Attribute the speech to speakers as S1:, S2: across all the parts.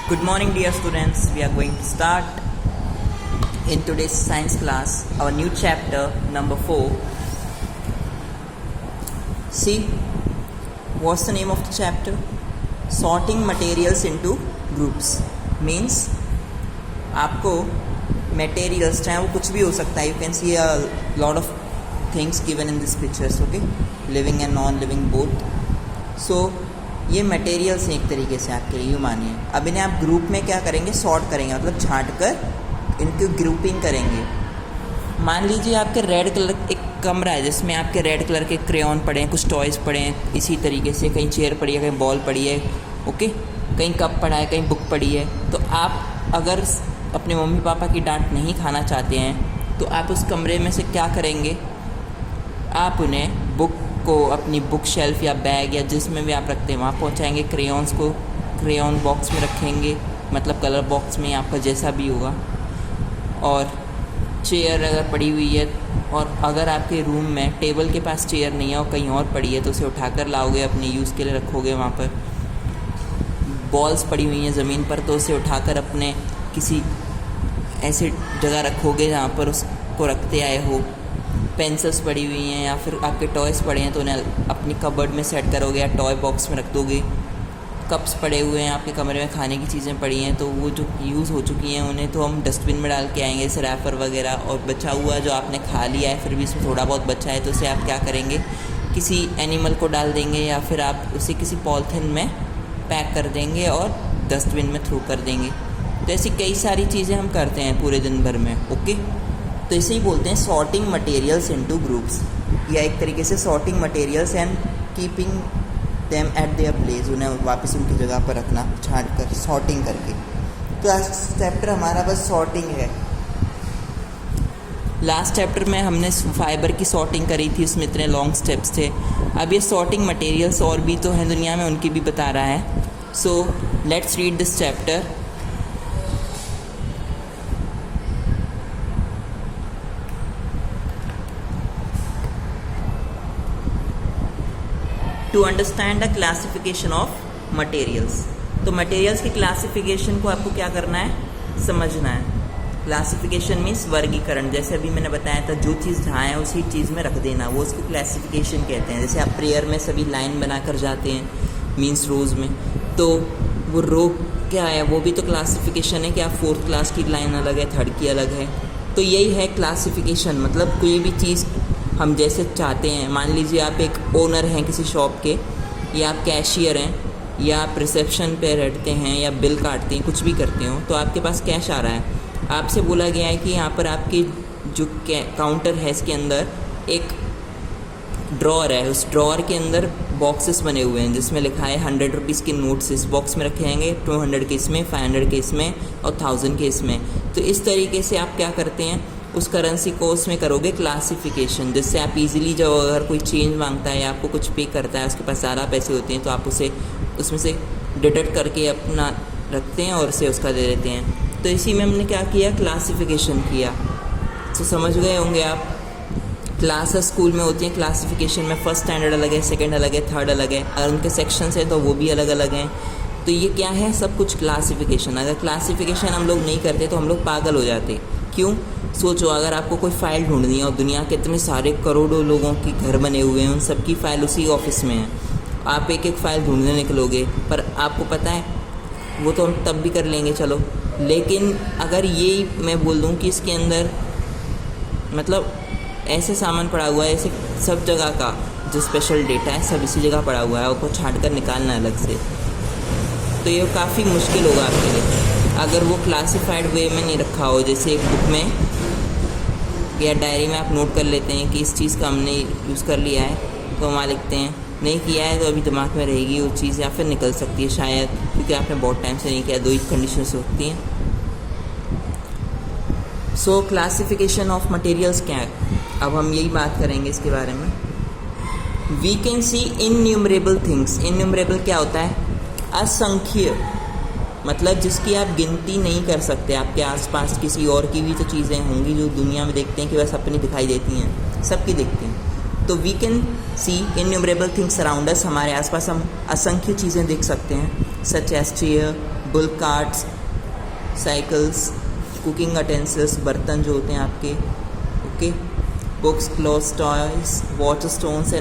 S1: Good morning, dear students. We are going to start in today's science class our new chapter number 4. See, what's the name of the chapter? Sorting materials into groups. Means आपको materials, चाहे वो कुछ भी हो सकता है, you can see a lot of things given in these pictures, okay? Living and non-living both. So ये materials हैं एक तरीके से आपके लिए, यूँ मानिए। अब इन्हें आप ग्रुप में क्या करेंगे, सॉर्ट करेंगे, मतलब छांट कर इनकी ग्रुपिंग करेंगे। मान लीजिए आपके रेड कलर एक कमरा है जिसमें आपके रेड कलर के क्रेयॉन पड़े हैं, कुछ टॉयज़ पड़े हैं, इसी तरीके से कहीं चेयर पड़ी है, कहीं बॉल पड़ी है, ओके, कहीं कप पड़ा है, कहीं बुक पड़ी है। तो आप अगर अपने मम्मी पापा की डांट नहीं खाना चाहते हैं तो आप उस कमरे में से क्या करेंगे, आप उन्हें बुक को अपनी बुक शेल्फ या बैग या जिसमें भी आप रखते हैं वहाँ पहुँचाएंगे। क्रेयॉन्स को क्रेयॉन बॉक्स में रखेंगे, मतलब कलर बॉक्स में आपका जैसा भी होगा। और चेयर अगर पड़ी हुई है, और अगर आपके रूम में टेबल के पास चेयर नहीं है और कहीं और पड़ी है तो उसे उठाकर लाओगे, अपने यूज़ के लिए रखोगे वहाँ पर। बॉल्स पड़ी हुई हैं ज़मीन पर तो उसे उठाकर अपने किसी ऐसे जगह रखोगे जहाँ पर उसको रखते आए हो। पेंसिल्स पड़ी हुई हैं या फिर आपके टॉयज़ पड़े हैं तो उन्हें अपनी कबर्ड में सेट करोगे या टॉय बॉक्स में रख दोगे। कप्स पड़े हुए हैं आपके कमरे में, खाने की चीज़ें पड़ी हैं तो वो जो यूज़ हो चुकी हैं उन्हें तो हम डस्टबिन में डाल के आएंगे, जैसे रैपर वगैरह। और बचा हुआ जो आपने खा लिया है फिर भी इसमें थोड़ा बहुत बचा है तो उसे आप क्या करेंगे, किसी एनिमल को डाल देंगे या फिर आप उसे किसी पॉलीथिन में पैक कर देंगे और डस्टबिन में थ्रो कर देंगे। तो ऐसी कई सारी चीज़ें हम करते हैं पूरे दिन भर में, ओके। तो इसे ही बोलते हैं सॉर्टिंग मटेरियल्स इनटू ग्रुप्स, या एक तरीके से sorting materials and keeping them at their place, उन्हें वापस उनकी जगह पर रखना, छांट कर सॉर्टिंग करके। तो आज चैप्टर हमारा बस सॉर्टिंग है। लास्ट चैप्टर में हमने फाइबर की सॉर्टिंग करी थी, उसमें इतने लॉन्ग स्टेप्स थे। अब ये सॉर्टिंग मटेरियल्स और भी तो हैं दुनिया में, उनकी भी बता रहा है। So let's read this chapter. To understand the classification of materials. तो मटेरियल्स की क्लासिफिकेशन को आपको क्या करना है, समझना है। क्लासिफिकेशन मीन्स वर्गीकरण। जैसे अभी मैंने बताया था, जो चीज़ जहाँ है उसी चीज़ में रख देना, वो उसको क्लासिफिकेशन कहते हैं। जैसे आप प्रेयर में सभी लाइन बनाकर जाते हैं, मीन्स रोज़ में, तो वो रो क्या है, वो भी तो क्लासिफिकेशन है कि आप 4th क्लास की लाइन अलग है, 3rd की अलग है। तो यही है क्लासिफिकेशन, मतलब कोई भी चीज़ हम जैसे चाहते हैं। मान लीजिए आप एक ओनर हैं किसी शॉप के, या आप कैशियर हैं, या आप रिसेप्शन पे रहते हैं, या बिल काटते हैं, कुछ भी करते हो, तो आपके पास कैश आ रहा है। आपसे बोला गया है कि यहाँ पर आपकी जो काउंटर है इसके अंदर एक ड्रॉअर है, उस ड्रॉअर के अंदर बॉक्सेस बने हुए हैं जिसमें लिखा है 100 रुपीज़ के नोट्स इस बॉक्स में रखे जाएंगे, 200 के इसमें, 500 के इसमें और 1000 के इसमें। तो इस तरीके से आप क्या करते हैं, उस करेंसी को उसमें करोगे क्लासिफिकेशन, जिससे आप इजीली जब अगर कोई चेंज मांगता है या आपको कुछ पे करता है, उसके पास ज़्यादा पैसे होते हैं तो आप उसे उसमें से डिडक्ट करके अपना रखते हैं और उसे उसका दे देते हैं। तो इसी में हमने क्या किया, क्लासिफिकेशन किया। तो समझ गए होंगे आप। क्लासेस स्कूल में होती हैं क्लासिफिकेशन में, 1st स्टैंडर्ड अलग है, 2nd अलग है, 3rd अलग है, और उनके सेक्शंस हैं तो वो भी अलग अलग हैं। तो ये क्या है, सब कुछ क्लासिफिकेशन। अगर क्लासिफिकेशन हम लोग नहीं करते तो हम लोग पागल हो जाते। क्यों, सोचो, अगर आपको कोई फ़ाइल ढूंढनी है और दुनिया के इतने सारे करोड़ों लोगों के घर बने हुए हैं, उन सब की फ़ाइल उसी ऑफिस में है, आप एक एक फ़ाइल ढूंढने निकलोगे, पर आपको पता है वो तो हम तब भी कर लेंगे, चलो। लेकिन अगर ये मैं बोल दूँ कि इसके अंदर मतलब ऐसे सामान पड़ा हुआ है, ऐसे सब जगह का जो स्पेशल डेटा है सब इसी जगह पड़ा हुआ है, उसको छांट कर निकालना अलग से, तो ये काफ़ी मुश्किल होगा आपके लिए अगर वो क्लासिफाइड वे में नहीं रखा हो। जैसे एक बुक में या डायरी में आप नोट कर लेते हैं कि इस चीज़ का हमने यूज़ कर लिया है, तो वहाँ लिखते हैं, नहीं किया है तो अभी दिमाग में रहेगी वो चीज़, या फिर निकल सकती है शायद, क्योंकि आपने बहुत टाइम से नहीं किया। 2 ही कंडीशंस होती हैं। सो क्लासिफिकेशन ऑफ मटेरियल्स क्या है, अब हम यही बात करेंगे इसके बारे में। We can see innumerable things. Innumerable क्या होता है, असंख्य, मतलब जिसकी आप गिनती नहीं कर सकते। आपके आसपास किसी और की भी तो चीज़ें होंगी जो दुनिया में देखते हैं कि बस अपनी दिखाई देती हैं, सबकी दिखती हैं। तो we can see innumerable things around us, हमारे आसपास हम असंख्य चीज़ें देख सकते हैं, such as chair, bullock carts, cycles, cooking utensils, बर्तन जो होते हैं आपके, okay, books, clothes, toys, water stones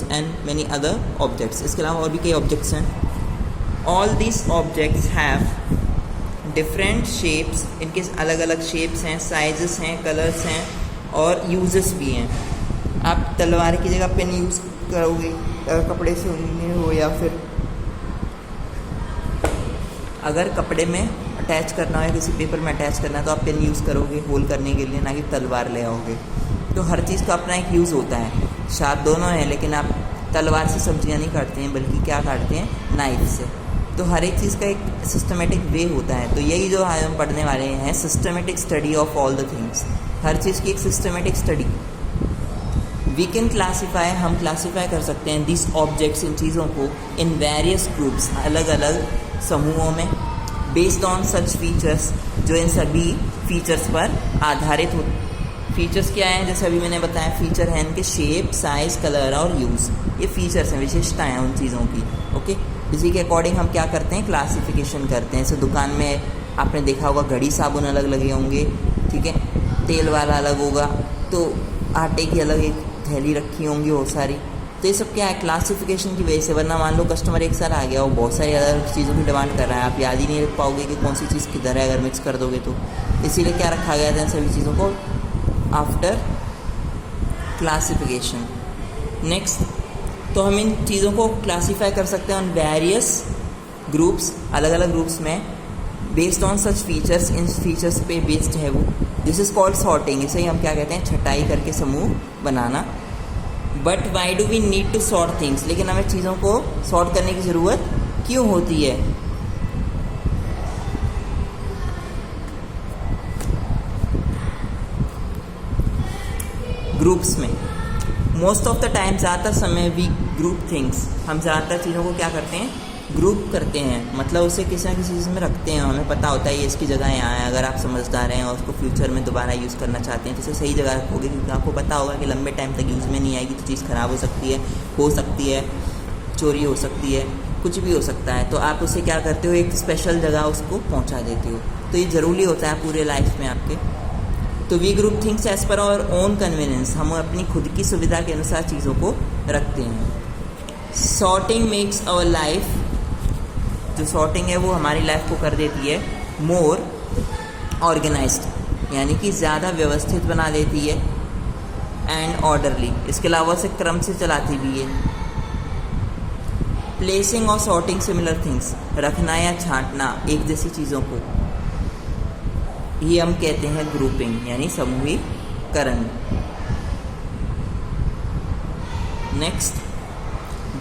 S1: and many other objects. इसके अलावा और भी कई ऑब्जेक्ट्स हैं। All this objects have different shapes, इनके अलग अलग शेप्स हैं, साइजेस हैं, कलर्स हैं और यूजेस भी हैं। आप तलवार की जगह पेन यूज़ करोगे अगर कपड़े से उन्हें हो, या फिर अगर कपड़े में अटैच करना हो या किसी पेपर में अटैच करना है तो आप पेन यूज़ करोगे होल करने के लिए, ना कि तलवार ले आओगे। तो हर चीज़ का अपना एक यूज़ होता है। शार्प दोनों हैं, लेकिन आप तलवार से सब्जियां नहीं काटते हैं, बल्कि क्या काटते हैं, नाइफ से। तो हर एक चीज़ का एक सिस्टमेटिक वे होता है। तो यही जो हम पढ़ने वाले हैं, systematic study of all the things, हर चीज़ की एक systematic study. We can classify, हम क्लासीफाई कर सकते हैं दिस ऑब्जेक्ट्स, इन चीज़ों को, इन वेरियस ग्रुप्स, अलग अलग समूहों में, बेस्ड ऑन सच फीचर्स, जो इन सभी फीचर्स पर आधारित हो। फीचर्स क्या हैं? जैसे अभी मैंने बताया, फीचर हैं इनके शेप, साइज, कलर और यूज़। ये फीचर्स हैं, विशेषताएं हैं उन चीज़ों की, ओके। इसी के अकॉर्डिंग हम क्या करते हैं, क्लासिफिकेशन करते हैं। जैसे दुकान में आपने देखा होगा घड़ी साबुन अलग लगे होंगे, ठीक है, तेल वाला अलग होगा, तो आटे की अलग एक थैली रखी होंगी बहुत सारी। तो ये सब क्या है, क्लासिफिकेशन की वजह से। वरना मान लो कस्टमर एक साथ आ गया, वो बहुत सारी अलग चीज़ों की डिमांड कर रहा है, आप याद ही नहीं रख पाओगे कि कौन सी चीज़ किधर है अगर मिक्स कर दोगे तो। इसीलिए क्या रखा गया था इन सभी चीज़ों को आफ्टर क्लासिफिकेशन। नेक्स्ट, तो हम इन चीज़ों को क्लासीफाई कर सकते हैं ऑन वेरियस ग्रुप्स, अलग अलग ग्रुप्स में, बेस्ड ऑन सच फीचर्स, इन फीचर्स पे बेस्ड है वो। This is called sorting. इसे ही हम क्या कहते हैं, छटाई करके समूह बनाना। But why do we need to sort things, लेकिन हमें चीज़ों को सॉर्ट करने की ज़रूरत क्यों होती है? ग्रुप्स में मोस्ट ऑफ द टाइम, ज़्यादातर समय वी ग्रुप थिंग्स, हम ज़्यादातर चीज़ों को क्या करते हैं, ग्रुप करते हैं। मतलब उसे किसी ना किसी चीज़ में रखते हैं, हमें पता होता है ये इसकी जगह यहाँ है। अगर आप समझदार हैं और उसको फ्यूचर में दोबारा यूज़ करना चाहते हैं तो इसे सही जगह रखोगे, क्योंकि आपको पता होगा कि लंबे टाइम तक यूज़ में नहीं आएगी, तो चीज़ ख़राब हो सकती है, चोरी हो सकती है, कुछ भी हो सकता है। तो आप उसे क्या करते हो, एक स्पेशल जगह उसको पहुँचा देते हो। तो ये ज़रूरी होता है पूरे लाइफ में आपके। तो we group things as per our own convenience, हम अपनी खुद की सुविधा के अनुसार चीज़ों को रखते हैं। सॉर्टिंग मेक्स आवर लाइफ, जो सॉर्टिंग है वो हमारी लाइफ को कर देती है मोर ऑर्गेनाइज्ड, यानी कि ज़्यादा व्यवस्थित बना देती है, एंड ऑर्डरली, इसके अलावा से क्रम से चलाती भी है। प्लेसिंग और सॉर्टिंग सिमिलर थिंग्स, रखना या छांटना एक जैसी चीज़ों को, ये हम कहते हैं ग्रुपिंग, यानी समूहीकरण। Next,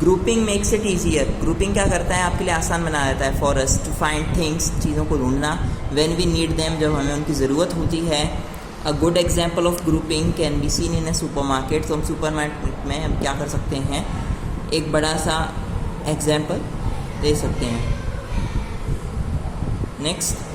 S1: grouping makes it easier, grouping क्या करता है, आपके लिए आसान बना देता है for us to find things, चीज़ों को ढूंढना, व्हेन वी नीड देम, जब हमें उनकी ज़रूरत होती है। A good example of grouping can be seen in A super market, तो हम सुपर मार्केट में हम क्या कर सकते हैं, एक बड़ा सा एग्जाम्पल दे सकते हैं। नेक्स्ट,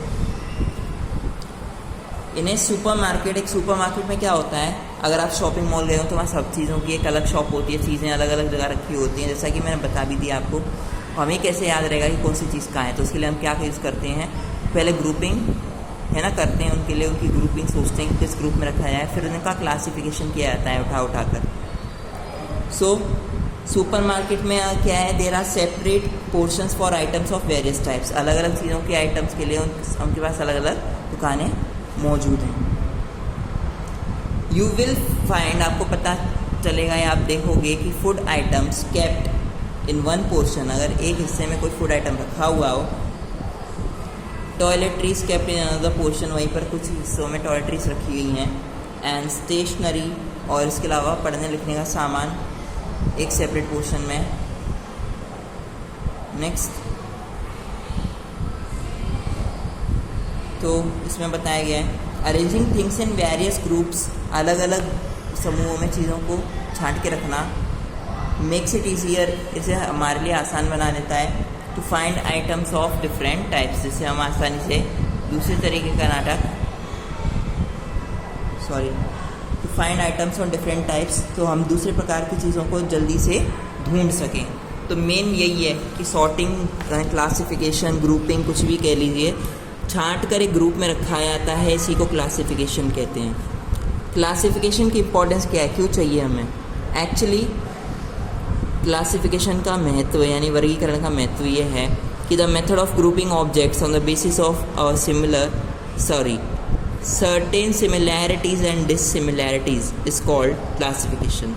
S1: इन ए सुपर मार्केट, एक सुपर मार्केट में क्या होता है, अगर आप शॉपिंग मॉल गए हो तो वहाँ सब चीज़ों की एक अलग शॉप होती है, चीज़ें अलग अलग जगह रखी होती हैं, जैसा कि मैंने बता भी दिया आपको। हमें कैसे याद रहेगा कि कौन सी चीज़ कहाँ है, तो उसके लिए हम क्या यूज़ करते हैं, पहले ग्रुपिंग है ना करते हैं, उनके लिए उनकी ग्रुपिंग सोचते हैं किस ग्रुप में रखा जाए, फिर उनका क्लासिफिकेशन किया जाता है उठा कर। सो सुपर मार्केट में क्या है, there are separate portions for items of various types, अलग अलग चीज़ों के आइटम्स के लिए उनके पास अलग अलग दुकानें मौजूद हैं। यू विल फाइंड, आपको पता चलेगा या आप देखोगे कि food items kept in one portion, अगर एक हिस्से में कोई फूड आइटम रखा हुआ हो। Toiletries kept in another portion, वहीं पर कुछ हिस्सों में टॉयलेटरीज रखी हुई हैं। एंड स्टेशनरी, और इसके अलावा पढ़ने लिखने का सामान एक सेपरेट पोर्शन में। नेक्स्ट, तो इसमें बताया गया है arranging things in various groups, अलग अलग समूहों में चीज़ों को छांट के रखना। मेक्स इट ईजियर, इसे हमारे लिए आसान बना देता है। To find items of different types, जिससे हम आसानी से दूसरे तरीके का to find items on different types, तो हम दूसरे प्रकार की चीज़ों को जल्दी से ढूंढ सकें। तो मेन यही है कि सॉर्टिंग, क्लासिफिकेशन, ग्रुपिंग, कुछ भी कह लीजिए, छांट कर एक ग्रुप में रखा जाता है, इसी को क्लासिफिकेशन कहते हैं। क्लासिफिकेशन की इम्पोर्टेंस क्या है, क्यों चाहिए हमें? एक्चुअली क्लासिफिकेशन का महत्व यानी वर्गीकरण का महत्व ये है कि the method of grouping objects on the basis of certain similarities and dissimilarities is called classification.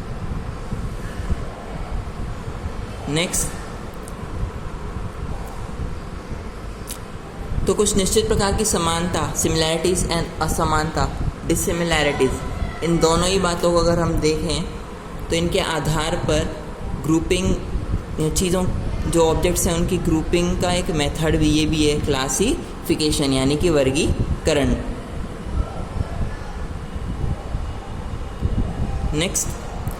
S1: Next, तो कुछ निश्चित प्रकार की समानता, सिमिलैरिटीज एंड असमानता, डिससिमिलैरिटीज, इन दोनों ही बातों को अगर हम देखें तो इनके आधार पर ग्रुपिंग, चीज़ों जो ऑब्जेक्ट्स हैं उनकी ग्रुपिंग का एक मेथड भी ये भी है क्लासिफिकेशन यानी कि वर्गीकरण। Next,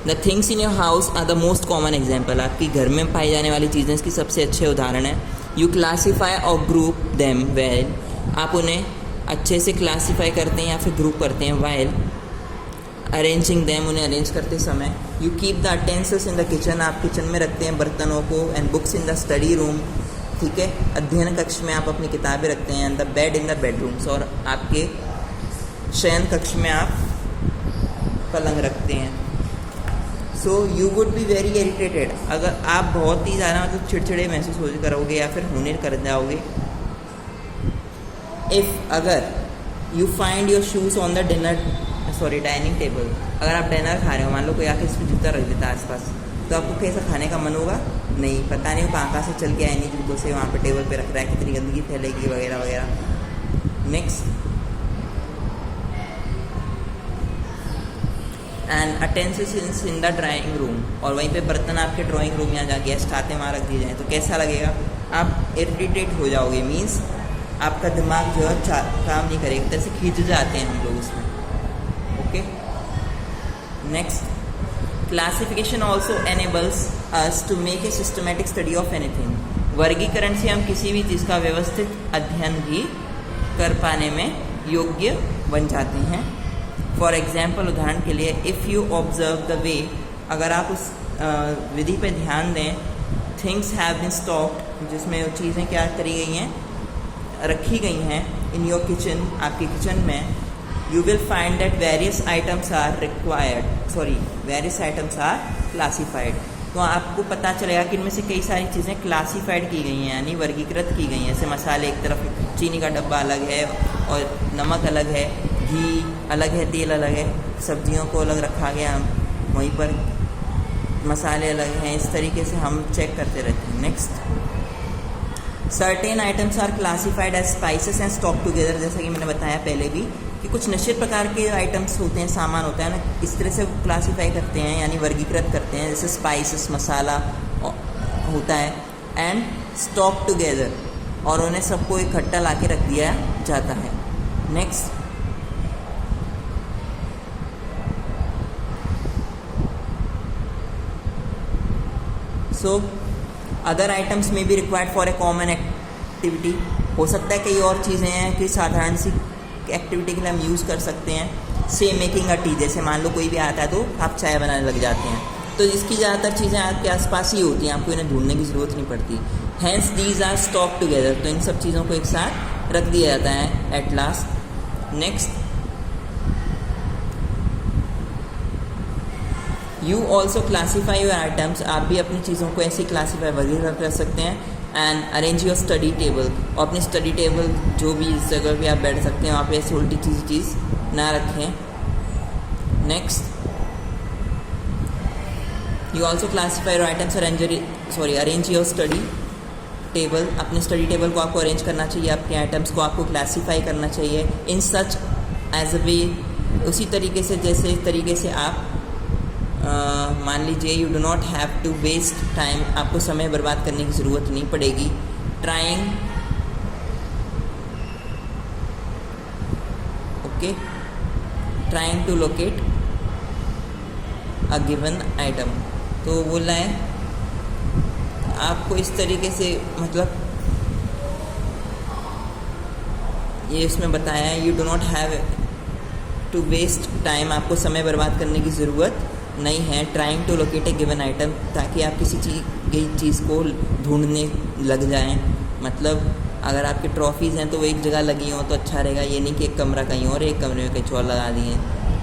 S1: the things in your house are the most common example. आपकी घर में पाई जाने वाली चीज़ें इसकी सबसे अच्छे उदाहरण है। यू क्लासीफाई और ग्रुप देम वेल, आप उन्हें अच्छे से क्लासीफाई करते हैं या फिर ग्रुप करते हैं। वाइल अरेंजिंग देम, उन्हें अरेंज करते समय। You keep the utensils in the kitchen, आप किचन में रखते हैं बर्तनों को। And books in the study room, ठीक है, अध्ययन कक्ष में आप अपनी किताबें रखते हैं। And the bed in the bedrooms, और आपके शयन कक्ष में आप पलंग रखते हैं। So you would be very irritated, अगर आप बहुत ही ज़्यादा मतलब चिड़चिड़े महसूस हो करोगे या फिर होने कर जाओगे। इफ़ अगर you find your shoes on the dining table, अगर आप डिनर खा रहे हो, मान लो कोई आके इस पर जूता रख देता है आसपास, तो आपको कैसा खाने का मन होगा? नहीं, पता नहीं वो कहाँ से चल के आए नहीं जूतों से वहाँ पे टेबल पे रख रहा है, कितनी गंदगी फैलेगी वगैरह वगैरह। Next, and utensils in the drawing room, और वहीं पे बर्तन आपके ड्राइंग रूम या जहाँ गेस्ट आते हैं वहाँ रख दिए जाएँ, तो कैसा लगेगा? आप इरिटेट हो जाओगे, मीन्स आपका दिमाग जो है काम नहीं करेगा, एक तरह से खींच जाते हैं हम लोग उसमें। Okay, next, classification also enables us to make a systematic study of anything. वर्गीकरण से हम किसी भी चीज़ का व्यवस्थित अध्ययन भी कर पाने में योग्य बन जाते हैं। फॉर एग्जाम्पल, उदाहरण के लिए, if you observe the way, अगर आप उस विधि पे ध्यान दें, थिंग्स हैव बीन स्टॉक्ड, जिसमें वो चीज़ें क्या करी गई हैं, रखी गई हैं, इन योर किचन, आपके किचन में, you will find that various items are classified. तो आपको पता चलेगा कि इनमें से कई सारी चीज़ें क्लासीफाइड की गई हैं यानी वर्गीकृत की गई हैं। जैसे मसाले एक तरफ, चीनी का डब्बा अलग है और नमक अलग है, घी अलग है, तेल अलग है, सब्जियों को अलग रखा गया, वहीं पर मसाले अलग हैं। इस तरीके से हम चेक करते रहते हैं। Next, certain items are classified as spices and stock together, जैसा कि मैंने बताया पहले भी कि कुछ निश्चित प्रकार के आइटम्स होते हैं, सामान होता है ना, इस तरह से क्लासीफाई करते हैं यानी वर्गीकृत करते हैं। जैसे स्पाइसेस, मसाला होता है, एंड स्टॉक टुगेदर, और उन्हें सबको इकट्ठा ला के रख दिया जाता है। नेक्स्ट, सो अदर आइटम्स में भी required for a common activity, हो सकता है कई और चीज़ें हैं कि साधारण सी एक्टिविटी के लिए हम यूज़ कर सकते हैं। से मेकिंग अ टी, जैसे मान लो कोई भी आता है तो आप चाय बनाने लग जाते हैं, तो इसकी ज़्यादातर चीज़ें आपके आसपास ही होती हैं, आपको इन्हें ढूंढने की ज़रूरत नहीं पड़ती। Hence these are stock together, तो इन सब चीज़ों को एक साथ रख दिया जाता है at last. Next, you also classify your items, आप भी अपनी चीज़ों को ऐसे क्लासीफाई वर्गीकृत कर सकते हैं। And arrange your study table, और अपनी स्टडी टेबल जो भी इस जगह पे आप बैठ सकते हैं वहाँ पे ऐसी उल्टी चीज़ ना रखें। Next, you also classify your items, arrange your study table, अपने स्टडी टेबल को आपको अरेंज करना चाहिए, आपके आइटम्स को आपको क्लासीफाई करना चाहिए इन सच एज अ वे, उसी तरीके से जैसे तरीके से आप मान लीजिए you do not have to waste time, आपको समय बर्बाद करने की ज़रूरत नहीं पड़ेगी। Trying to locate a given item, तो बोला है आपको इस तरीके से, मतलब ये इसमें बताया है, you do not have to waste time, आपको समय बर्बाद करने की ज़रूरत नहीं है। Trying to locate a given item, ताकि आप किसी चीज़ की चीज़ को ढूंढने लग जाएं। मतलब अगर आपके ट्रॉफीज़ हैं तो वो एक जगह लगी हों तो अच्छा रहेगा, ये नहीं कि एक कमरा कहीं और एक कमरे में कहीं और लगा दिए।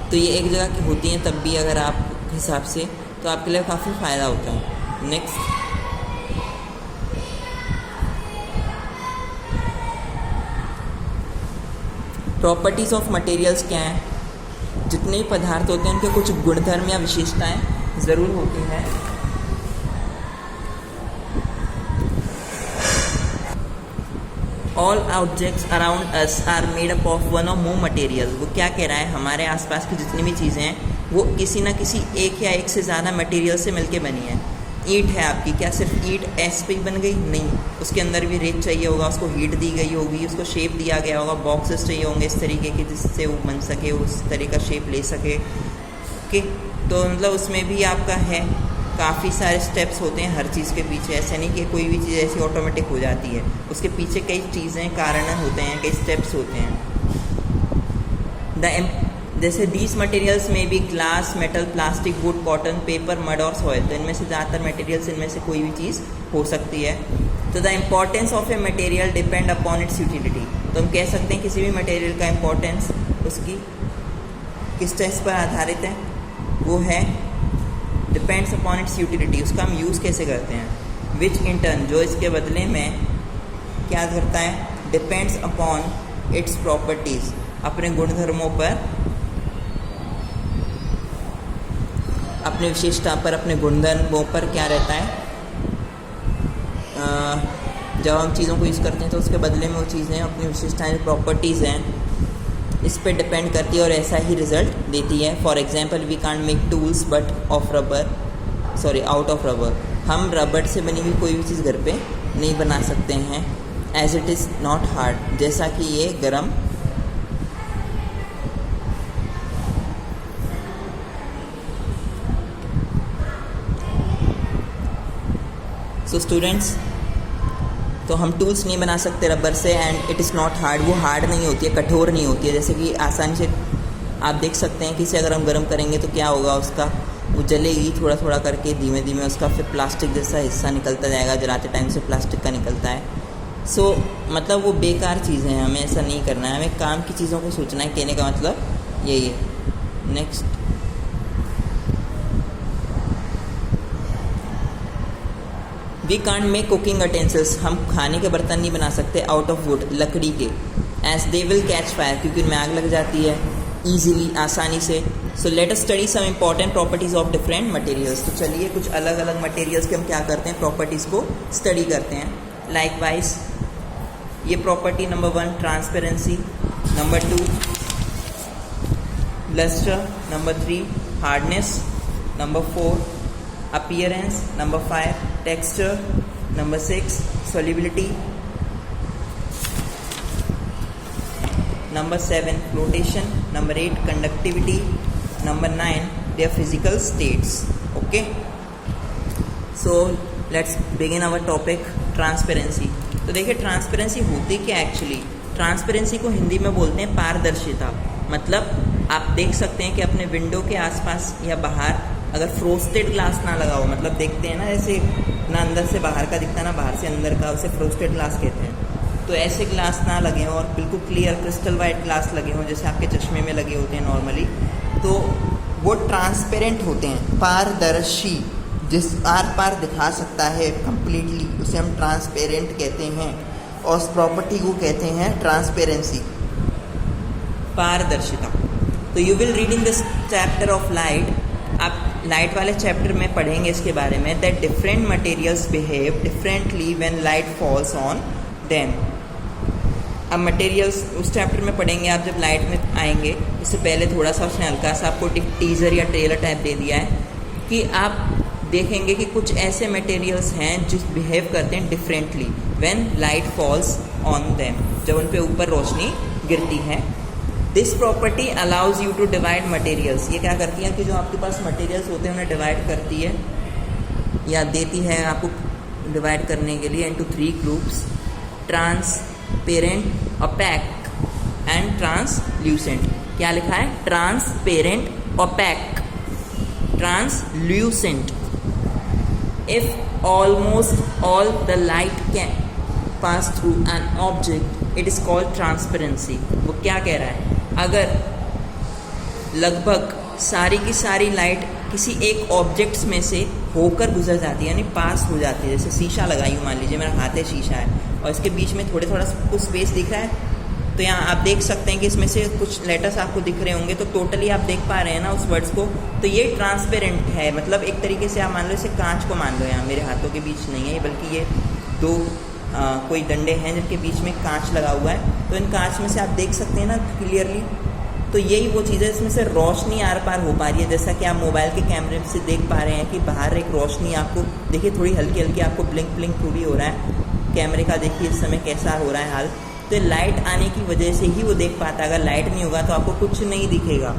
S1: तो ये एक जगह की होती हैं, तब भी अगर आप हिसाब से तो आपके लिए काफ़ी फ़ायदा होता है। नेक्स्ट, प्रॉपर्टीज़ ऑफ मटेरियल्स क्या हैं? जितने भी पदार्थ होते हैं उनके कुछ गुणधर्म या विशेषताएं ज़रूर होती हैं। All objects around us are made up of one or more material. वो क्या कह रहा है, हमारे आसपास की जितनी भी चीज़ें हैं वो किसी ना किसी एक या एक से ज़्यादा मटेरियल से मिलके बनी है। ईंट है आपकी, क्या सिर्फ ईंट ऐसे पे ही बन गई? नहीं, उसके अंदर भी रेत चाहिए होगा, उसको हीट दी गई होगी, उसको शेप दिया गया होगा, बॉक्सेस चाहिए होंगे इस तरीके के जिससे वो बन सके, उस तरह का शेप ले सके। ओके, तो मतलब उसमें भी आपका है काफ़ी सारे स्टेप्स होते हैं हर चीज़ के पीछे। ऐसा नहीं कि कोई भी चीज़ ऐसी ऑटोमेटिक हो जाती है, उसके पीछे कई चीज़ें कारण होते हैं, कई स्टेप्स होते हैं। जैसे दीज मटेरियल्स में भी glass, metal, plastic, would, cotton, paper, mud और सॉइल। तो इनमें से ज़्यादातर मटेरियल्स इनमें से कोई भी चीज़ हो सकती है। तो the importance of a material depend upon its utility. तो हम कह सकते हैं किसी भी मटेरियल का इम्पोर्टेंस उसकी किस चीज़ पर आधारित है, वो है डिपेंड्स अपॉन इट्स यूटिलिटी, उसका हम यूज़ कैसे करते हैं। विच इन टर्न, जो इसके बदले में क्या करता है, डिपेंड्स अपॉन इट्स प्रॉपर्टीज़, अपने गुणधर्मों पर, अपने विशेषता पर, अपने गुणधर्मों पर क्या रहता है। जब हम चीज़ों को यूज़ करते हैं तो उसके बदले में वो चीज़ें अपनी विशेषताएं, प्रॉपर्टीज़ हैं, इस पर डिपेंड करती है और ऐसा ही रिजल्ट देती है। For example, we can't make tools but of rubber, sorry out of rubber. हम रबर से बनी हुई कोई भी चीज़ घर पे नहीं बना सकते हैं। As it is not hard, जैसा कि ये गर्म सो स्टूडेंट्स, तो हम टूल्स नहीं बना सकते रबर से, and it is not hard, वो हार्ड नहीं होती है, कठोर नहीं होती है। जैसे कि आसानी से आप देख सकते हैं कि इसे अगर हम गर्म करेंगे तो क्या होगा, उसका वो जलेगी थोड़ा थोड़ा करके, धीमे धीमे उसका फिर प्लास्टिक जैसा हिस्सा निकलता जाएगा, जलाते टाइम से प्लास्टिक का निकलता है। सो मतलब वो बेकार चीज़ें हैं, हमें ऐसा नहीं करना है, हमें काम की चीज़ों को सोचना है। कहने का मतलब यही है। Next, we can't make cooking utensils, हम खाने के बर्तन नहीं बना सकते आउट ऑफ वुड, लकड़ी के, as they will catch fire, क्योंकि उनमें आग लग जाती है ईजिली, आसानी से। So let us study some important properties of different materials. तो चलिए कुछ अलग अलग मटेरियल्स के हम क्या करते हैं, प्रॉपर्टीज़ को स्टडी करते हैं। लाइकवाइज, ये property number 1 transparency, number 2 lustre, number 3 hardness, number 4 appearance, number 5 texture, number 6 solubility, number 7 flotation, number 8 conductivity, number 9 their physical states. Okay, so let's begin our topic transparency. तो देखिए transparency होती क्या actually, transparency को हिंदी में बोलते हैं पारदर्शिता। मतलब आप देख सकते हैं कि अपने विंडो के आसपास या बाहर अगर फ्रोस्टेड ग्लास ना लगा हो, मतलब देखते हैं ना ऐसे ना अंदर से बाहर का दिखता ना बाहर से अंदर का, उसे फ्रोस्टेड ग्लास कहते हैं। तो ऐसे ग्लास ना लगे हों और बिल्कुल क्लियर क्रिस्टल वाइट ग्लास लगे हों जैसे आपके चश्मे में लगे होते हैं नॉर्मली, तो वो ट्रांसपेरेंट होते हैं, पारदर्शी, जिस आर पार दिखा सकता है कंप्लीटली, उसे हम ट्रांसपेरेंट कहते हैं। और उस प्रॉपर्टी को कहते हैं ट्रांसपेरेंसी, पारदर्शिता। तो you will read in this chapter of light, आप लाइट वाले चैप्टर में पढ़ेंगे इसके बारे में, that different materials behave differently when light falls on them. अब मटेरियल्स उस चैप्टर में पढ़ेंगे आप जब लाइट में आएंगे। इससे पहले थोड़ा सा उसने हल्का सा आपको टीजर या ट्रेलर टाइप दे दिया है कि आप देखेंगे कि कुछ ऐसे मटेरियल्स हैं जो बिहेव करते हैं differently when light falls on them, जब उन पे ऊपर रोशनी गिरती है। This property allows you to divide materials, ये क्या करती है कि जो आपके पास मटेरियल्स होते हैं उन्हें डिवाइड करती है या देती है आपको डिवाइड करने के लिए into 3 groups, transparent, opaque and translucent. क्या लिखा है, transparent, opaque, translucent. If almost all the light can pass through an object it is called transparency. वो क्या कह रहा है, अगर लगभग सारी की सारी लाइट किसी एक ऑब्जेक्ट्स में से होकर गुजर जाती है, यानी पास हो जाती है, जैसे शीशा लगाई हूँ, मान लीजिए मेरा हाथ है, शीशा है और इसके बीच में थोड़ा कुछ स्पेस दिख रहा है, तो यहाँ आप देख सकते हैं कि इसमें से कुछ लेटर्स आपको दिख रहे होंगे, तो टोटली आप देख पा रहे हैं ना उस वर्ड्स को, तो ये ट्रांसपेरेंट है। मतलब एक तरीके से आप मान लो इसे कांच को मान लो, यहाँ मेरे हाथों के बीच नहीं है बल्कि ये दो कोई डंडे हैं जिनके बीच में कांच लगा हुआ है, तो इन कांच में से आप देख सकते हैं ना क्लियरली। तो यही वो चीज़ है, इसमें से रोशनी आर पार हो पा रही है, जैसा कि आप मोबाइल के कैमरे से देख पा रहे हैं कि बाहर एक रोशनी आपको देखिए थोड़ी हल्की हल्की आपको ब्लिंक थोड़ी हो रहा है कैमरे का, देखिए इस समय कैसा हो रहा है हाल। तो लाइट आने की वजह से ही वो देख पाता है, अगर लाइट नहीं होगा तो आपको कुछ नहीं दिखेगा।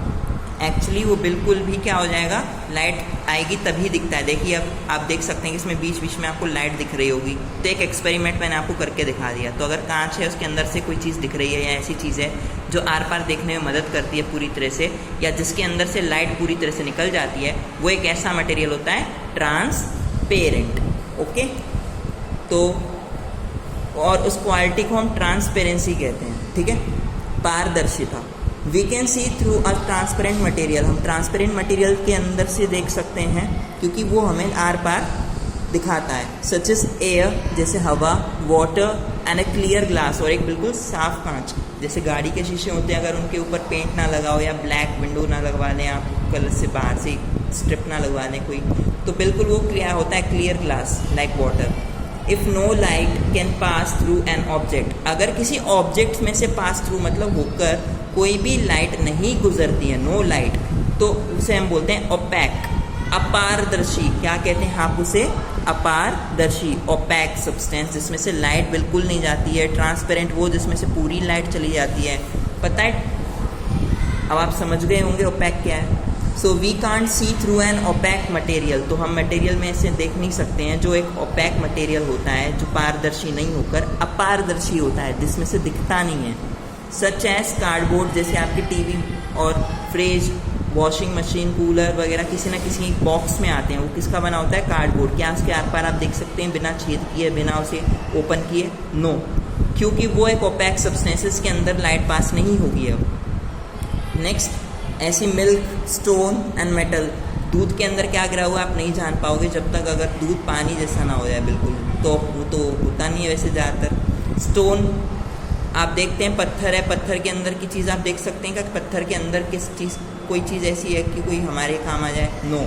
S1: एक्चुअली वो बिल्कुल भी क्या हो जाएगा, लाइट आएगी तभी दिखता है। देखिए अब आप देख सकते हैं कि इसमें बीच बीच में आपको लाइट दिख रही होगी। तो एक एक्सपेरिमेंट मैंने आपको करके दिखा दिया। तो अगर कांच है उसके अंदर से कोई चीज़ दिख रही है या ऐसी चीज़ है जो आर पार देखने में मदद करती है पूरी तरह से, या जिसके अंदर से लाइट पूरी तरह से निकल जाती है, वो एक ऐसा मटेरियल होता है ट्रांसपेरेंट। ओके, तो और उस क्वालिटी को हम ट्रांसपेरेंसी कहते हैं। ठीक है, पारदर्शिता। We can see through a transparent material, हम ट्रांसपेरेंट मटेरियल के अंदर से देख सकते हैं क्योंकि वो हमें आर पार दिखाता है। सच इज एयर, जैसे हवा, water and A clear glass, और एक बिल्कुल साफ कांच। जैसे गाड़ी के शीशे होते हैं, अगर उनके ऊपर पेंट ना लगाओ या ब्लैक विंडो ना लगवा लें आप, कलर से बाहर से स्ट्रिप ना लगवा लें कोई, तो बिल्कुल वो क्या होता है, clear glass like water. If no light can pass through an object, अगर किसी ऑब्जेक्ट में से पास थ्रू मतलब होकर कोई भी लाइट नहीं गुजरती है, नो लाइट, तो उसे हम बोलते हैं ओपैक, अपारदर्शी। क्या कहते हैं आप उसे, अपारदर्शी, ओपैक सब्सटेंस, जिसमें से लाइट बिल्कुल नहीं जाती है। ट्रांसपेरेंट वो जिसमें से पूरी लाइट चली जाती है। पता है, अब आप समझ गए होंगे ओपैक क्या है। So we can't see through an opaque material, तो हम मटेरियल में से देख नहीं सकते हैं जो एक ओपैक मटेरियल होता है, जो पारदर्शी नहीं होकर अपारदर्शी होता है, जिसमें से दिखता नहीं है। सच एज कार्डबोर्ड, जैसे आपकी टीवी और फ्रिज, वॉशिंग मशीन, कूलर वगैरह किसी न किसी बॉक्स में आते हैं, वो किसका बना होता है, कार्डबोर्ड। क्या उसके आर पार आप देख सकते हैं बिना छेद किए, बिना उसे ओपन किए? नो, क्योंकि वो एक ओपैक सब्सटेंसेस के अंदर लाइट पास नहीं होगी। अब नेक्स्ट, ऐसी मिल्क, स्टोन एंड मेटल, दूध के अंदर क्या गिरा हुआ आप नहीं जान पाओगे जब तक अगर दूध पानी जैसा ना हो जाए बिल्कुल, तो वो तो होता नहीं है वैसे ज़्यादातर। स्टोन आप देखते हैं, पत्थर है, पत्थर के अंदर की चीज़ आप देख सकते हैं कि पत्थर के अंदर किस चीज़, कोई चीज़ ऐसी है कि कोई हमारे काम आ जाए? नो।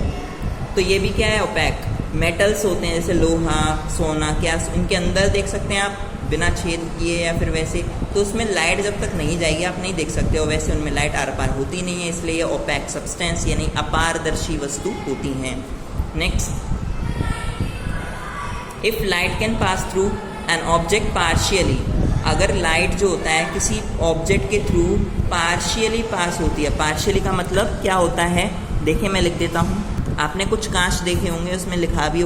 S1: तो ये भी क्या है, ओपैक। मेटल्स होते हैं जैसे लोहा, सोना, क्या उनके अंदर देख सकते हैं आप बिना छेद किए या फिर वैसे, तो उसमें लाइट जब तक नहीं जाएगी आप नहीं देख सकते हो, वैसे उनमें लाइट आर पार होती नहीं है, इसलिए ये ओपैक सब्सटेंस यानी अपारदर्शी वस्तु होती हैं। Next, if light can pass through an object partially, अगर लाइट जो होता है किसी ऑब्जेक्ट के थ्रू पार्शियली पास होती है। पार्शियली का मतलब क्या होता है, देखिए मैं लिख देता हूँ। आपने कुछ कांच देखे होंगे, उसमें लिखा भी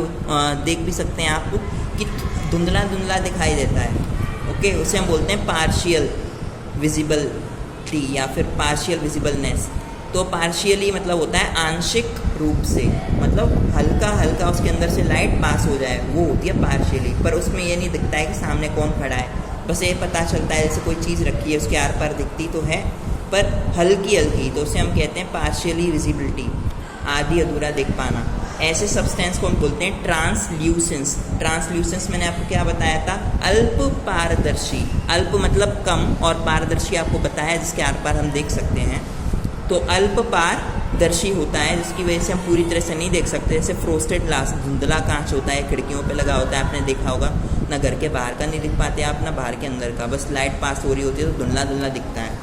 S1: देख भी सकते हैं आप कि धुंधला धुंधला दिखाई देता है। ओके, उसे हम बोलते हैं पार्शियल विजिबिलिटी या फिर पार्शियल विजिबलनेस। तो पार्शियली मतलब होता है आंशिक रूप से, मतलब हल्का हल्का उसके अंदर से लाइट पास हो जाए, वो होती है पार्शियली। पर उसमें ये नहीं दिखता है कि सामने कौन खड़ा है, बस ये पता चलता है जैसे कोई चीज़ रखी है उसके आर पार दिखती तो है पर हल्की हल्की, तो उसे हम कहते हैं पार्शियली विजिबिलिटी, आधी अधूरा देख पाना। ऐसे सब्सटेंस को हम बोलते हैं ट्रांसल्यूसेंस। ट्रांसल्यूसेंस मैंने आपको क्या बताया था, अल्प पारदर्शी। अल्प मतलब कम और पारदर्शी आपको बताया जिसके आर पार हम देख सकते हैं। तो अल्प पारदर्शी होता है जिसकी वजह से हम पूरी तरह से नहीं देख सकते। जैसे फ्रोस्टेड ग्लास, धुंधला कांच होता है, खिड़कियों पे लगा होता है, आपने देखा होगा, ना घर के बाहर का नहीं दिख पाते आप, ना बाहर के अंदर का, बस लाइट पास हो रही होती है तो धुंधला धुंधला दिखता है।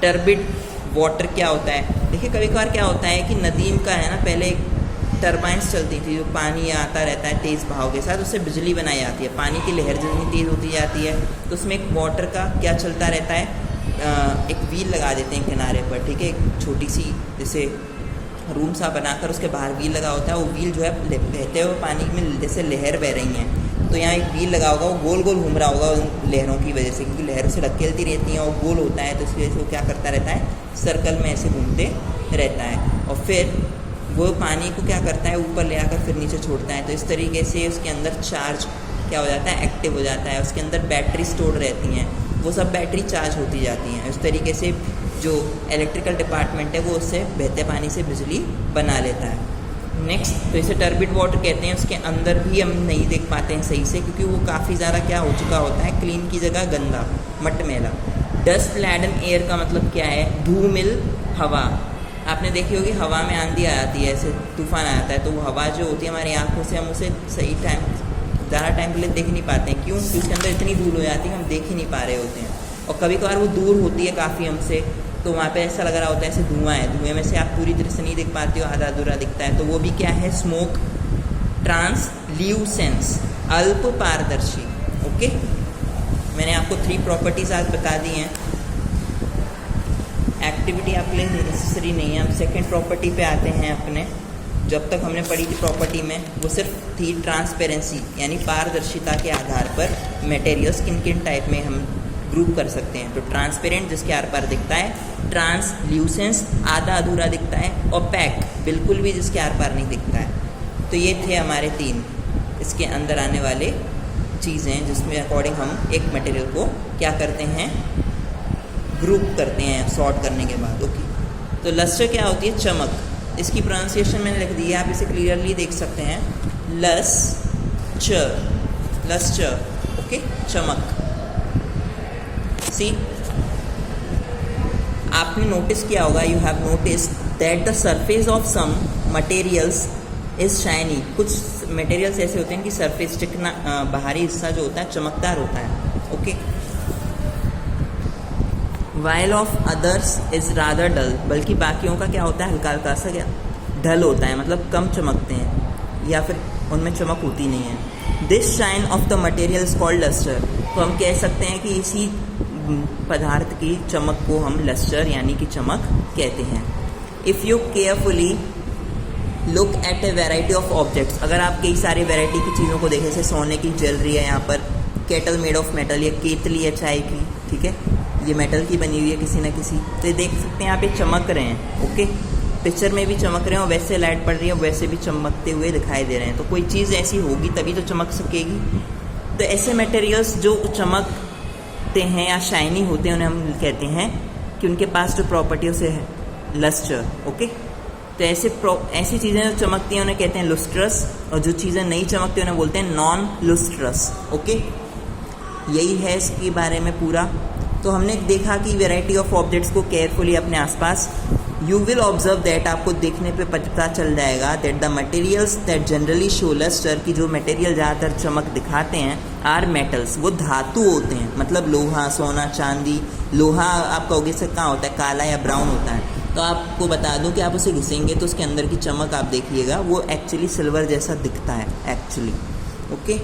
S1: टर्बिड वाटर क्या होता है, देखिए कभी कभार क्या होता है कि नदी का है ना, पहले टर्बाइंस चलती थी, जो पानी आता रहता है तेज़ बहाव के साथ, उससे बिजली बनाई जाती है। पानी की लहर जितनी तेज़ होती जाती है तो उसमें एक वाटर का क्या चलता रहता है, एक व्हील लगा देते हैं किनारे पर, ठीक है, एक छोटी सी जैसे रूम सा बनाकर उसके बाहर व्हील लगा होता है। वो व्हील जो है बहते हुए पानी में जैसे लहर बह रही हैं, तो यहाँ एक व्हील लगा होगा, वो गोल गोल घूम रहा होगा उन लहरों की वजह से, क्योंकि लहरों से धकेलती रहती हैं और गोल होता है, तो इसकी वजह से वो क्या करता रहता है, सर्कल में ऐसे घूमते रहता है। और फिर वो पानी को क्या करता है, ऊपर ले आकर फिर नीचे छोड़ता है। तो इस तरीके से उसके अंदर चार्ज क्या हो जाता है, एक्टिव हो जाता है। उसके अंदर बैटरी स्टोर रहती हैं, वो सब बैटरी चार्ज होती जाती हैं। इस तरीके से जो इलेक्ट्रिकल डिपार्टमेंट है वो उससे बहते पानी से बिजली बना लेता है। नेक्स्ट, तो इसे टर्बिड वाटर कहते हैं। उसके अंदर भी हम नहीं देख पाते हैं सही से, क्योंकि वो काफ़ी ज़्यादा क्या हो चुका होता है, क्लीन की जगह गंदा, मटमैला। डस्ट लैडन एयर का मतलब क्या है, धूमिल हवा। आपने देखी होगी हवा में आंधी आ जाती है, ऐसे तूफान आ जाता है, तो वो हवा जो होती है हमारी आंखों से हम उसे सही टाइम, ज़्यादा टाइम के लिए देख नहीं पाते हैं। क्यों? क्योंकि उसके अंदर इतनी धूल हो जाती है हम देख ही नहीं पा रहे होते हैं। और कभी कभार वो दूर होती है काफ़ी हमसे, तो वहाँ पे ऐसा लग रहा होता है ऐसे धुआं है, धुएं में से आप पूरी तरह से नहीं देख पाते हो, आधा अधूरा दिखता है। तो वो भी क्या है, स्मोक ट्रांसल्यूसेंस, अल्प पारदर्शी। ओके, मैंने आपको 3 प्रॉपर्टीज आज बता दी हैं। एक्टिविटी आपके लिए नेसेसरी नहीं है। हम सेकेंड प्रॉपर्टी पे आते हैं अपने। जब तक हमने पढ़ी थी प्रॉपर्टी में, वो सिर्फ थी ट्रांसपेरेंसी, यानी पारदर्शिता के आधार पर मटेरियल्स किन किन टाइप में हम ग्रुप कर सकते हैं। तो ट्रांसपेरेंट जिसके आर पार दिखता है, ट्रांसल्यूसेंस आधा अधूरा दिखता है, और पैक बिल्कुल भी जिसके आर पार नहीं दिखता है। तो ये थे हमारे 3 इसके अंदर आने वाले चीज़ें, जिसमें अकॉर्डिंग हम एक मटेरियल को क्या करते हैं, ग्रुप करते हैं सॉर्ट करने के बाद। ओके, तो लस्टर क्या होती है, चमक। इसकी प्रोनाउंसिएशन मैंने लिख दी है, आप इसे क्लियरली देख सकते हैं, लस्टर, लस्टर। ओके, चमक। सी, आपने नोटिस किया होगा, you have notice that the surface of some materials is shiny. कुछ मटेरियल्स ऐसे होते हैं कि सरफेस चिकना, बाहरी हिस्सा जो होता है चमकदार होता है। Okay, while of others is rather dull, बल्कि बाकियों का क्या होता है, हल्का हल्का सा क्या ढल होता है, मतलब कम चमकते हैं या फिर उनमें चमक होती नहीं है। This shine of the material is called lustre. तो हम कह सकते हैं कि इसी पदार्थ की चमक को हम लस्टर यानी कि चमक कहते हैं। If you carefully look at a variety of objects, अगर आप कई सारी वेराइटी की चीज़ों को देखें, जैसे सोने की ज्वेलरी है यहाँ पर, केटल मेड ऑफ मेटल, ये केतली है चाय की, ठीक है, ये मेटल की बनी हुई है किसी न किसी, तो ये देख सकते हैं आप, ये चमक रहे हैं। ओके, पिक्चर में भी चमक रहे हैं और वैसे लाइट पड़ रही है वैसे भी चमकते हुए दिखाई दे रहे हैं। तो कोई चीज़ ऐसी होगी तभी तो चमक सकेगी। तो ऐसे मटेरियल्स जो चमकते हैं या शाइनी होते हैं उन्हें हम कहते हैं कि उनके पास जो प्रॉपर्टी उसे है लस्टर। ओके, तो ऐसी चीज़ें जो चमकती हैं उन्हें कहते हैं लुस्ट्रस, और जो चीज़ें नहीं चमकती उन्हें बोलते हैं नॉन लुस्ट्रस। ओके, यही है इसके बारे में पूरा। तो हमने देखा कि वैरायटी ऑफ ऑब्जेक्ट्स को केयरफुली अपने आसपास, यू विल ऑब्जर्व दैट, आपको देखने पे पता चल जाएगा that the materials that generally show lustre, की जो मटेरियल ज़्यादातर चमक दिखाते हैं, आर मेटल्स, वो धातु होते हैं, मतलब लोहा, सोना, चांदी। लोहा आप कहोगे से कहाँ होता है, काला या ब्राउन होता है, तो आपको बता दूं कि आप उसे घिसेंगे तो उसके अंदर की चमक आप देखिएगा, वो एक्चुअली सिल्वर जैसा दिखता है एक्चुअली। ओके,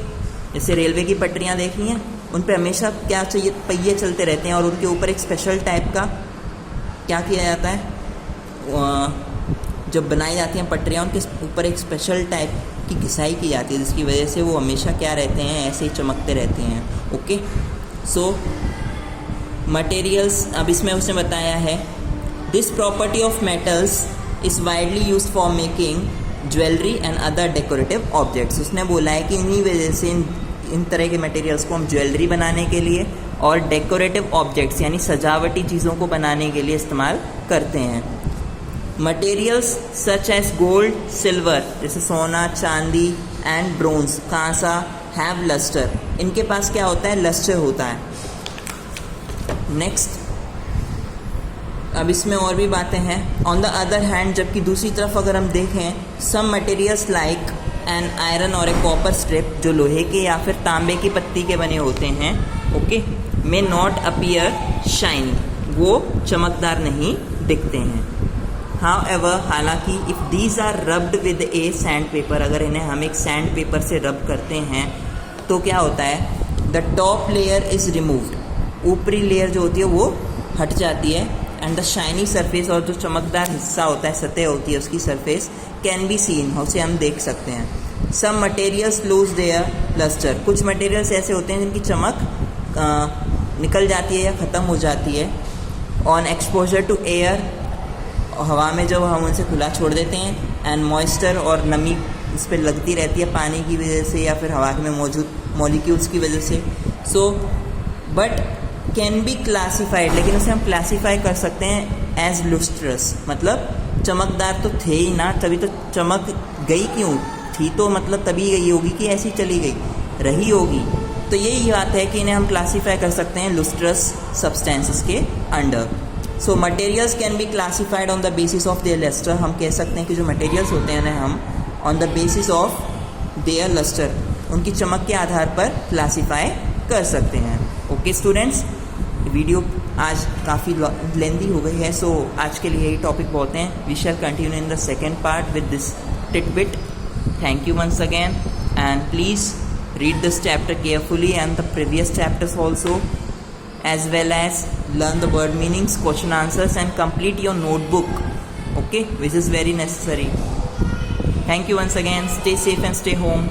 S1: जैसे रेलवे की पटरियाँ देखी हैं, उन पर हमेशा क्या चाहिए, पहिए चलते रहते हैं और उनके ऊपर एक स्पेशल टाइप का क्या किया जाता है, जब बनाई जाती हैं पटरियाँ, उनके ऊपर एक स्पेशल टाइप की घिसाई की जाती है, जिसकी वजह से वो हमेशा क्या रहते हैं, ऐसे ही चमकते रहते हैं। ओके, सो मटेरियल्स, अब इसमें उसने बताया है, this property of metals is widely used for making jewellery and other decorative objects. उसने बोला है कि इन्हीं वजह से इन तरह के मटेरियल्स को हम ज्वेलरी बनाने के लिए और डेकोरेटिव ऑब्जेक्ट्स यानी सजावटी चीज़ों को बनाने के लिए इस्तेमाल करते हैं। Materials such as gold, silver, जैसे सोना, चांदी एंड ब्रोंज, कांसा, हैव लस्टर, इनके पास क्या होता है, लस्टर होता है। नेक्स्ट, अब इसमें और भी बातें हैं। ऑन द अदर हैंड, जबकि दूसरी तरफ अगर हम देखें, some materials like an iron or a copper strip, जो लोहे के या फिर तांबे की पत्ती के बने होते हैं, okay, may not appear shiny, वो चमकदार नहीं दिखते हैं। हाउएवर, हालांकि if these are rubbed with a sandpaper, अगर इन्हें हम एक सैंड पेपर से रब करते हैं तो क्या होता है, the top layer is removed, ऊपरी लेयर जो होती है वो हट जाती है, एंड द शाइनी सरफेस, और जो चमकदार हिस्सा होता है, सतह होती है उसकी सरफेस, कैन बी सीन, उसे हम देख सकते हैं। Some materials lose their lustre, कुछ मटेरियल्स ऐसे होते हैं जिनकी चमक निकल जाती है या ख़त्म हो जाती है ऑन एक्सपोजर टू एयर, हवा में जब हम उनसे खुला छोड़ देते हैं, एंड मॉइस्चर और नमी इस पर लगती रहती है पानी की वजह से या फिर हवा में मौजूद मॉलिक्यूल्स की वजह से. So but can be classified, लेकिन उसे हम क्लासीफाई कर सकते हैं एज लुस्ट्रस. मतलब चमकदार तो थे ही ना, तभी तो चमक गई क्यों थी, तो मतलब तभी गई होगी कि ऐसी चली गई रही होगी. तो यही बात है कि इन्हें हम क्लासीफाई कर सकते हैं लुस्ट्रस सब्सटेंसेस के under. So materials can be classified on the basis of their lustre. हम कह सकते हैं कि जो मटेरियल्स होते हैं उन्हें हम on the basis of their lustre, उनकी चमक के आधार पर क्लासीफाई कर सकते हैं. ओके स्टूडेंट्स, वीडियो आज काफ़ी लेंदी हो गई है, सो आज के लिए यही टॉपिक बहुत हैं. We shall continue in the second part with this titbit. Thank you once again, and please read this chapter carefully and the previous chapters also, as well as learn the word meanings, question answers, and complete your notebook, okay, which is very necessary. Thank you once again. Stay safe and stay home.